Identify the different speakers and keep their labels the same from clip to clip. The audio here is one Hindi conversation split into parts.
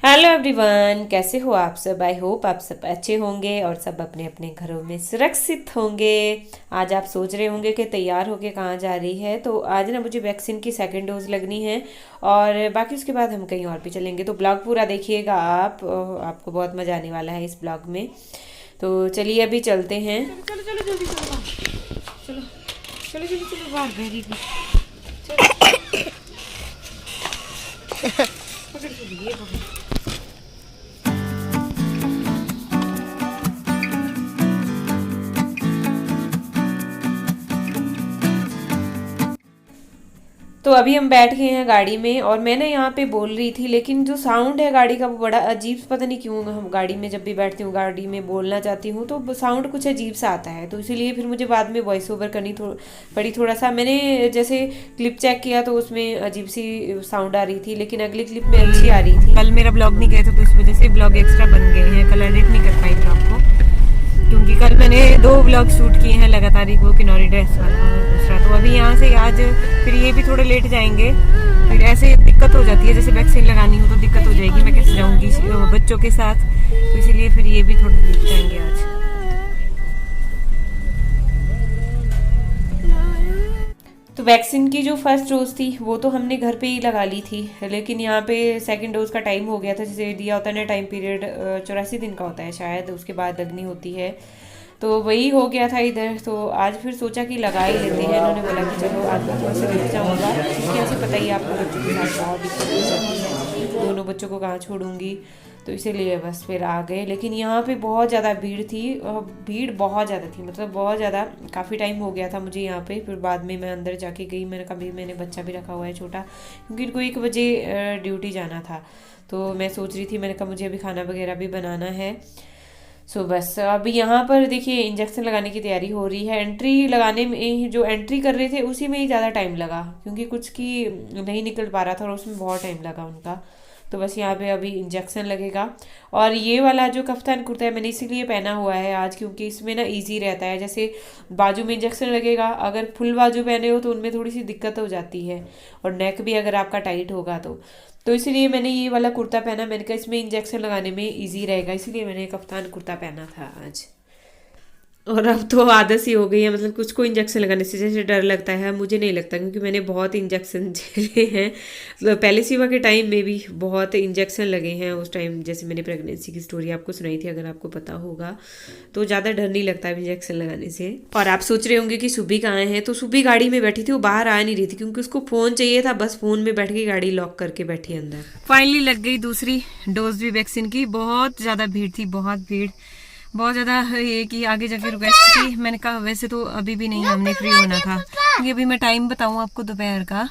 Speaker 1: हेलो एवरीवन, कैसे हो आप सब। आई होप आप सब अच्छे होंगे और सब अपने अपने घरों में सुरक्षित होंगे। आज आप सोच रहे होंगे कि तैयार होके कहाँ जा रही है। तो आज ना मुझे वैक्सीन की सेकंड डोज लगनी है और बाकी उसके बाद हम कहीं और भी चलेंगे। तो ब्लॉग पूरा देखिएगा आप, आपको बहुत मज़ा आने वाला है इस ब्लॉग में। तो चलिए अभी चलते हैं। चलो चलो चलो जल्दी चलो, चलो चलो चलो चलो बाहर। Very good. पकड़ के लिए पकड़। तो अभी हम बैठ गए हैं गाड़ी में और मैं ना यहाँ पे बोल रही थी, लेकिन जो साउंड है गाड़ी का वो बड़ा अजीब, पता नहीं क्यों हम गाड़ी में जब भी बैठती हूँ गाड़ी में बोलना चाहती हूँ तो साउंड कुछ अजीब सा आता है। तो इसीलिए फिर मुझे बाद में वॉइस ओवर करनी पड़ी। थोड़ा सा मैंने जैसे क्लिप चेक किया तो उसमें अजीब सी साउंड आ रही थी, लेकिन अगली क्लिप में अच्छी आ रही थी। कल मेरा ब्लॉग नहीं गया था तो इस वजह से ब्लॉग एक्स्ट्रा बन गए हैं। कल एडिट नहीं कर पाई ब्लॉग को क्योंकि कल मैंने 2 ब्लॉग शूट किए हैं लगातार, एक वो किनौरी ड्रेस वाला दूसरा। तो अभी यहाँ से आज फिर ये भी थोड़े लेट जाएंगे, फिर ऐसे दिक्कत हो जाती है। जैसे वैक्सीन लगानी हो तो दिक्कत हो जाएगी, मैं कैसे जाऊँगी बच्चों के साथ। तो इसीलिए फिर ये भी थोड़े लेट जाएंगे आज। तो वैक्सीन की जो फर्स्ट डोज थी वो तो हमने घर पे ही लगा ली थी, लेकिन यहाँ पे सेकंड डोज का टाइम हो गया था। जैसे दिया होता है ना टाइम पीरियड, 84 दिन का होता है शायद, उसके बाद लगनी होती है। तो वही हो गया था इधर। तो आज फिर सोचा कि लगा ही लेते हैं। इन्होंने बोला कि चलो आज मैं थोड़ा सा लेट जाऊँगा क्योंकि ऐसे पता ही है आपको, बच्चों के साथ बहुत दिक्कत हो जाती है, दोनों बच्चों को कहाँ छोड़ूंगी। तो इसीलिए बस फिर आ गए। लेकिन यहाँ पे बहुत ज़्यादा भीड़ थी, भीड़ बहुत ज़्यादा थी, मतलब बहुत ज़्यादा। काफ़ी टाइम हो गया था मुझे यहाँ पे। फिर बाद में मैं अंदर जाके गई, मैंने कहा मैंने बच्चा भी रखा हुआ है छोटा, क्योंकि इनको 1 बजे ड्यूटी जाना था। तो मैं सोच रही थी, मैंने कहा मुझे अभी खाना वगैरह भी बनाना है। सो बस अभी यहाँ पर देखिए इंजेक्शन लगाने की तैयारी हो रही है। एंट्री लगाने में ही, जो एंट्री कर रहे थे उसी में ही ज़्यादा टाइम लगा, क्योंकि कुछ की नहीं निकल पा रहा था और उसमें बहुत टाइम लगा उनका। तो बस यहाँ पे अभी इंजेक्शन लगेगा। और ये वाला जो कफ्तान कुर्ता है मैंने इसीलिए पहना हुआ है आज, क्योंकि इसमें ना इजी रहता है। जैसे बाजू में इंजेक्शन लगेगा, अगर फुल बाजू पहने हो तो उनमें थोड़ी सी दिक्कत हो जाती है, और नेक भी अगर आपका टाइट होगा तो इसलिए मैंने ये वाला कुर्ता पहना। मैंने कहा इसमें इंजेक्शन लगाने में इजी रहेगा, इसलिए मैंने कफ्तान कुर्ता पहना था आज। और अब तो आदत सी हो गई है, मतलब कुछ को इंजेक्शन लगाने से जैसे डर लगता है, मुझे नहीं लगता, क्योंकि मैंने बहुत इंजेक्शन झेले हैं। मतलब पहले सेवा के टाइम में भी बहुत इंजेक्शन लगे हैं उस टाइम। जैसे मैंने प्रेगनेंसी की स्टोरी आपको सुनाई थी, अगर आपको पता होगा। तो ज़्यादा डर नहीं लगता है इंजेक्शन लगाने से। और आप सोच रहे होंगे कि सुबी कहाँ है, तो सुबी गाड़ी में बैठी थी, वो बाहर आ नहीं रही थी क्योंकि उसको फ़ोन चाहिए था। बस फ़ोन में बैठ के गाड़ी लॉक करके बैठी अंदर। फाइनली लग गई दूसरी डोज भी वैक्सीन की। बहुत ज़्यादा भीड़ थी, बहुत भीड़, बहुत ज़्यादा। ये कि आगे जाके रिक्वेस्ट की, मैंने कहा वैसे तो अभी भी नहीं, हमने फ्री होना था, क्योंकि अभी मैं टाइम बताऊँ आपको दोपहर का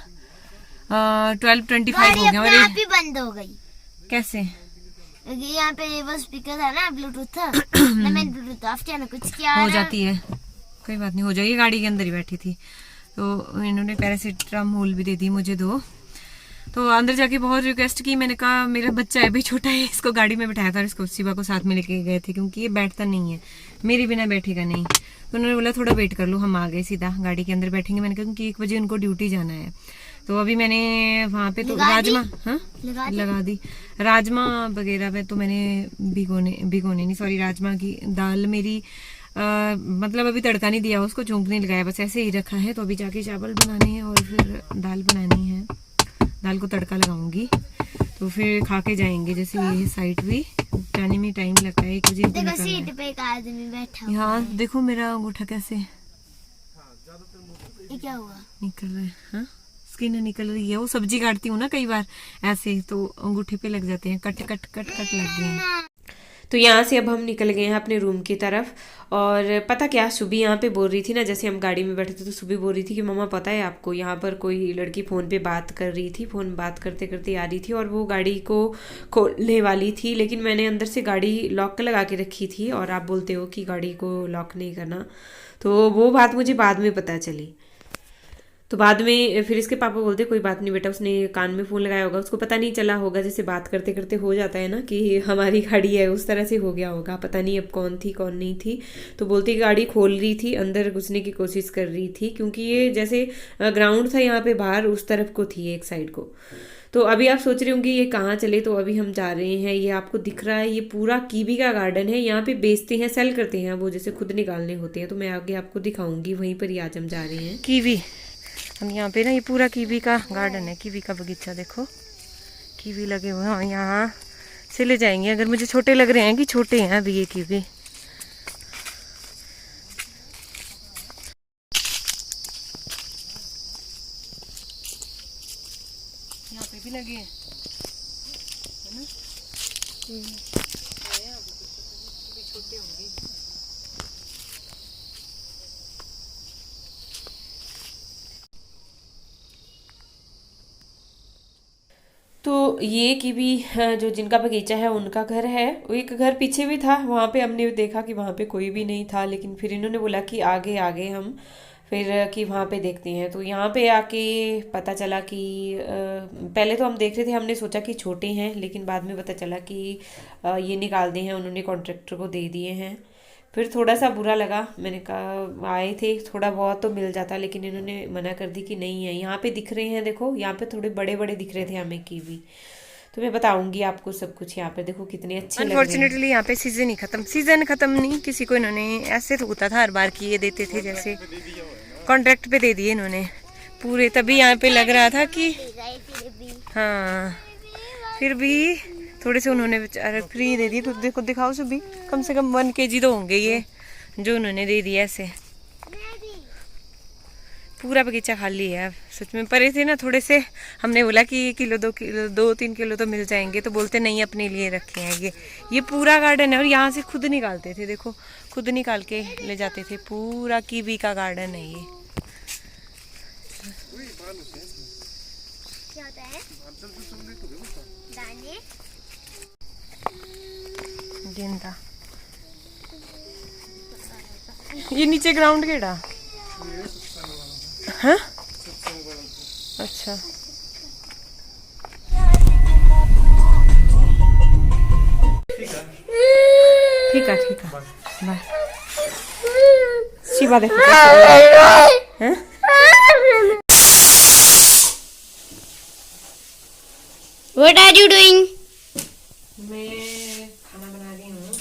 Speaker 1: 12:25 हो गया और
Speaker 2: आप ही बंद हो गई।
Speaker 1: कैसे?
Speaker 2: यहाँ पे वो स्पीकर था ना, ब्लूटूथ था ना, मैंने ब्लूटूथ ऑफ किया ना, कुछ किया
Speaker 1: हो जाती है, कोई बात नहीं, हो जाएगी। गाड़ी के अंदर ही बैठी थी तो इन्होंने पैरासीटामोल भी दे दी मुझे 2। तो अंदर जाके बहुत रिक्वेस्ट की, मैंने कहा मेरा बच्चा है, भी छोटा है, इसको गाड़ी में बैठाया था, इसको शिवा को साथ में लेके गए थे क्योंकि ये बैठता नहीं है, मेरे बिना बैठेगा नहीं। तो उन्होंने बोला थोड़ा वेट कर लो, हम आ गए, सीधा गाड़ी के अंदर बैठेंगे। मैंने कहा क्योंकि 1 बजे उनको ड्यूटी जाना है। तो अभी मैंने वहाँ पे तो राजमा, हाँ लगा दी। राजमा वगैरह पे तो मैंने भिगोने नहीं, सॉरी, राजमा की दाल मेरी मतलब अभी तड़का नहीं दिया, उसको चौंक नहीं लगाया, बस ऐसे ही रखा है। तो अभी जाके चावल बनाने हैं और फिर दाल बनानी है, दाल को तड़का लगाऊंगी तो फिर खा के जाएंगे। जैसे ये साइड भी जाने में टाइम लगता है, 1 बजे
Speaker 2: देखो सीट पे एक आदमी बैठा हुआ
Speaker 1: यहाँ देखो मेरा अंगूठा कैसे
Speaker 2: ये क्या हुआ,
Speaker 1: निकल रहा है। हाँ, स्किन निकल रही है। वो सब्जी काटती हूँ ना कई बार ऐसे, तो अंगूठे पे लग जाते हैं, कट कट कट कट लग गए हैं। तो यहाँ से अब हम निकल गए हैं अपने रूम की तरफ। और पता क्या, सुबह यहाँ पे बोल रही थी ना, जैसे हम गाड़ी में बैठे थे तो सुबह बोल रही थी कि मम्मा पता है आपको, यहाँ पर कोई लड़की फ़ोन पे बात कर रही थी, फ़ोन बात करते करते आ रही थी और वो गाड़ी को खोलने वाली थी, लेकिन मैंने अंदर से गाड़ी लॉक लगा के रखी थी और आप बोलते हो कि गाड़ी को लॉक नहीं करना। तो वो बात मुझे बाद में पता चली। तो बाद में फिर इसके पापा बोलते कोई बात नहीं बेटा, उसने कान में फ़ोन लगाया होगा, उसको पता नहीं चला होगा, जैसे बात करते करते हो जाता है ना कि हमारी गाड़ी है, उस तरह से हो गया होगा, पता नहीं अब कौन थी कौन नहीं थी। तो बोलती गाड़ी खोल रही थी, अंदर घुसने की कोशिश कर रही थी, क्योंकि ये जैसे ग्राउंड था यहाँ पे बाहर, उस तरफ को थी एक साइड को। तो अभी आप सोच रहे होंगे ये कहाँ चले, तो अभी हम जा रहे हैं, ये आपको दिख रहा है, ये पूरा कीवी का गार्डन है। यहाँ पे बेचते हैं, सेल करते हैं वो, जैसे खुद निकालने होते हैं। तो मैं आगे आपको दिखाऊंगी, वहीं पर ही आज हम जा रहे हैं। कीवी, हम यहाँ पे ना, ये पूरा कीवी का गार्डन है, कीवी का बगीचा। देखो कीवी लगे हुए हैं, यहाँ से ले जाएंगे। अगर मुझे छोटे लग रहे हैं कि छोटे हैं अभी ये कीवी। यहाँ पे भी लगे हैं, है ना? छोटे होंगे। तो ये कीवी जो जिनका बगीचा है उनका घर है। एक घर पीछे भी था, वहाँ पे हमने देखा कि वहाँ पे कोई भी नहीं था, लेकिन फिर इन्होंने बोला कि आगे आगे हम फिर कि वहाँ पे देखते हैं। तो यहाँ पे आके पता चला कि पहले तो हम देख रहे थे, हमने सोचा कि छोटे हैं, लेकिन बाद में पता चला कि ये निकाल दिए हैं, उन्होंने कॉन्ट्रैक्टर को दे दिए हैं। फिर थोड़ा सा बुरा लगा, मैंने कहा आए थे थोड़ा बहुत तो मिल जाता, लेकिन इन्होंने मना कर दी कि नहीं है। यहाँ पे दिख रहे हैं, देखो यहाँ पे थोड़े बड़े बड़े दिख रहे थे हमें कीवी। तो मैं बताऊंगी आपको सब कुछ। यहाँ पे देखो कितने अच्छे लग रहे हैं। अनफॉर्चुनेटली यहाँ पे सीजन ही खत्म, सीजन खत्म नहीं, किसी को इन्होंने ऐसे तो होता था हर बार की ये देते थे, जैसे कॉन्ट्रैक्ट पे दे दिए इन्होंने पूरे। तभी यहाँ पे लग रहा था कि हाँ, फिर भी थोड़े से उन्होंने बेचारे फ्री दे दिए। तो देखो दिखाओ सभी, कम से कम 1 kg तो होंगे ये जो उन्होंने दे दिया ऐसे। पूरा बगीचा खाली है। सच में परे थे ना थोड़े से, हमने बोला कि 1 किलो 2 किलो 2-3 किलो तो मिल जाएंगे, तो बोलते नहीं अपने लिए रखे हैं ये पूरा गार्डन है। और यहाँ से खुद निकालते थे, देखो खुद निकाल के ले जाते थे। पूरा कीवी का गार्डन है ये। गेंदा, ये नीचे ग्राउंड केड़ा? हाँ अच्छा, ठीक है बाय। शिवा देखो हैं?
Speaker 2: What are you doing?
Speaker 1: मैं खाना बना रही हूँ।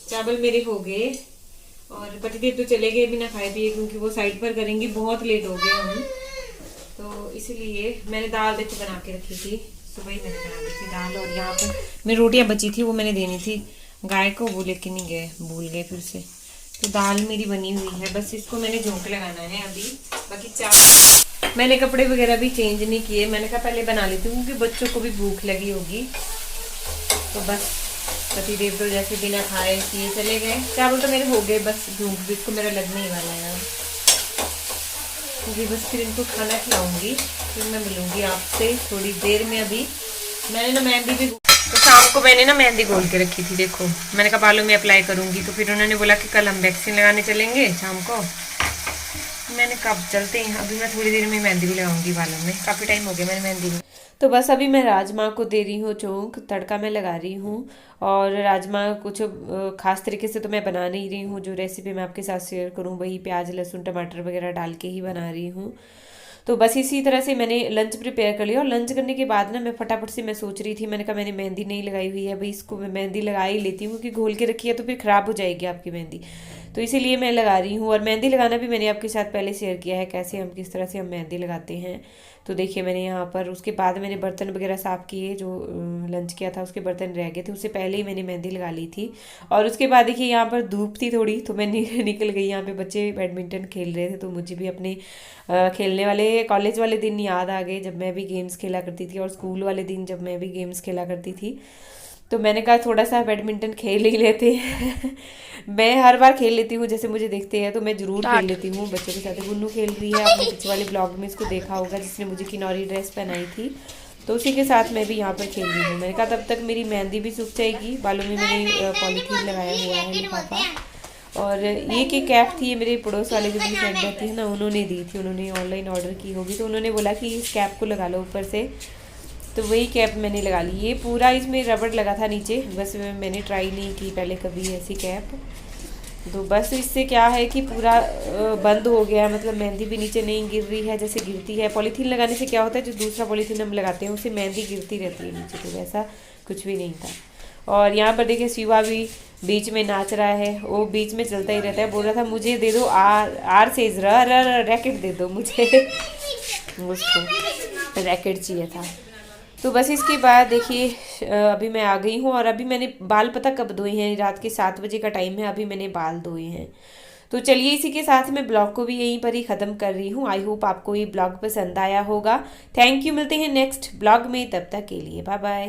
Speaker 1: चावल मेरे हो गए और पतिदेव तो चले गए बिना खाए पिए, क्योंकि वो साइड पर करेंगी, बहुत लेट हो गए हम। तो इसीलिए मैंने दाल देखो बना के रखी थी, सुबह ही मैंने बना दी थी दाल। और यहाँ पर मेरी रोटियां बची थी, वो मैंने देनी थी गाय को, वो लेके नहीं गए, भूल गए फिर से। तो दाल मेरी बनी हुई है, बस इसको मैंने झोंक लगाना है अभी। बाकी चावल मैंने कपड़े वगैरह भी चेंज नहीं किए, मैंने कहा पहले बना लेती हूँ, क्योंकि बच्चों को भी भूख लगी होगी। तो बस पतिदेव तो जैसे बिना खाए पिए चले गए। चावल तो मेरे हो गए, बस झोंक भी इसको मेरा लगने ही वाला है, क्योंकि बस फिर इनको खाना खिलाऊंगी। फिर मैं मिलूंगी आपसे थोड़ी देर में। अभी मैंने ना मेहंदी भी, तो शाम को मैंने ना मेहंदी घोल के रखी थी, देखो मैंने कहा बालों में अप्लाई करूंगी। तो फिर उन्होंने बोला कि कल हम वैक्सीन लगाने चलेंगे शाम को। मैंने कब चलते हैं, अभी मैं थोड़ी देर में मेहंदी भी लगाऊंगी बालों में, काफ़ी टाइम हो गया मैंने मेहंदी में। तो बस अभी मैं राजमा को दे रही हूँ चौंक, तड़का मैं लगा रही हूँ। और राजमा कुछ खास तरीके से तो मैं बना नहीं रही हूँ, जो रेसिपी मैं आपके साथ शेयर करूँ वही प्याज लहसुन टमाटर वगैरह डाल के ही बना रही हूँ। तो बस इसी तरह से मैंने लंच प्रिपेयर कर लिया। और लंच करने के बाद ना मैं फटाफट से मैं सोच रही थी, मैंने कहा मैंने मेहंदी नहीं लगाई हुई है भाई, इसको मैं मेहंदी लगा ही लेती हूँ, क्योंकि घोल के रखी है तो फिर ख़राब हो जाएगी आपकी मेहंदी। तो इसीलिए मैं लगा रही हूँ। और मेहंदी लगाना भी मैंने आपके साथ पहले शेयर किया है, कैसे हम किस तरह से हम मेहंदी लगाते हैं। तो देखिए मैंने यहाँ पर, उसके बाद मैंने बर्तन वगैरह साफ़ किए, जो लंच किया था उसके बर्तन रह गए थे, उससे पहले ही मैंने मेहंदी लगा ली थी। और उसके बाद देखिए यहाँ पर धूप थी थोड़ी, तो मैं निकल गई। यहाँ पे बच्चे बैडमिंटन खेल रहे थे, तो मुझे भी अपने खेलने वाले कॉलेज वाले दिन याद आ गए, जब मैं भी गेम्स खेला करती थी, और स्कूल वाले दिन जब मैं भी गेम्स खेला करती थी। तो मैंने कहा थोड़ा सा बैडमिंटन खेल ही लेते हैं। मैं हर बार खेल लेती हूँ, जैसे मुझे देखते हैं तो मैं ज़रूर खेल लेती हूँ बच्चों के साथ। गुन्नू खेल रही है, आपने पिछले वाले ब्लॉग में इसको देखा होगा, जिसने मुझे किनौरी ड्रेस पहनाई थी, तो उसी के साथ मैं भी यहाँ पर खेल रही हूँ। मैंने कहा तब तक मेरी मेहंदी भी सूख जाएगी। बालों में मैंने पॉलीथीन लगाया हुआ है, लिफाफा। और ये की कैप थी, ये मेरे पड़ोस वाले जो मेरी फ्रेंड रहती है ना, उन्होंने दी थी, उन्होंने ऑनलाइन ऑर्डर की होगी, तो उन्होंने बोला कि इस कैप को लगा लो ऊपर से, तो वही कैप मैंने लगा ली। ये पूरा इसमें रबड़ लगा था नीचे, बस मैंने ट्राई नहीं की पहले कभी ऐसी कैप। तो बस इससे क्या है कि पूरा बंद हो गया, मतलब मेहंदी भी नीचे नहीं गिर रही है जैसे गिरती है। पॉलीथीन लगाने से क्या होता है, जो दूसरा पॉलीथीन हम लगाते हैं उससे मेहंदी गिरती रहती है नीचे, तो वैसा कुछ भी नहीं था। और यहाँ पर देखिए शिवा भी बीच में नाच रहा है, वो बीच में चलता ही रहता है। बोल रहा था मुझे दे दो आर आर सेज रैकेट दे दो मुझे उसको रैकेट चाहिए था। तो बस इसके बाद देखिए अभी मैं आ गई हूँ, और अभी मैंने बाल पता कब धोए हैं, रात के 7 बजे का टाइम है, अभी मैंने बाल धोए हैं। तो चलिए इसी के साथ मैं ब्लॉग को भी यहीं पर ही ख़त्म कर रही हूँ। आई होप आपको ये ब्लॉग पसंद आया होगा। थैंक यू, मिलते हैं नेक्स्ट ब्लॉग में, तब तक के लिए बाय बाय।